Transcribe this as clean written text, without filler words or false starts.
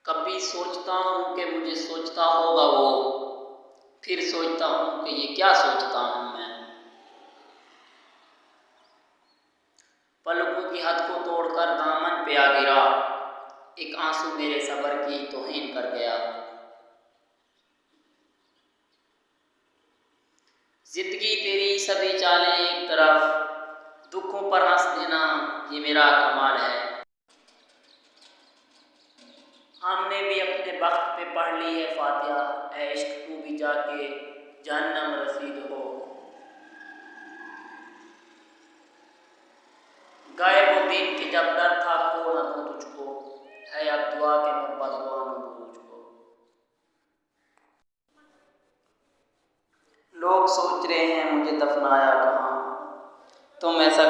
कभी सोचता हूँ कि मुझे सोचता होगा वो, फिर सोचता हूँ कि ये क्या सोचता हूँ मैं। पलकों की हद को तोड़कर दामन पे आ गिरा, एक आंसू मेरे सब्र की तौहीन कर गया। जिंदगी तेरी सभी चालें एक तरफ, दुखों पर हंस देना ये मेरा कमाल है। हमने भी अपने वक्त पे पढ़ ली है फातिहा, ऐ इश्क तू भी जाके जहन्नम रसीद हो। गए वो दिन के जब डर था खो न दूं तुझको, है अब दुआ के मैं बददुआ न दूं तुझको। लोग सोच रहे हैं मुझे दफनाया कहाँ, तुम ऐसा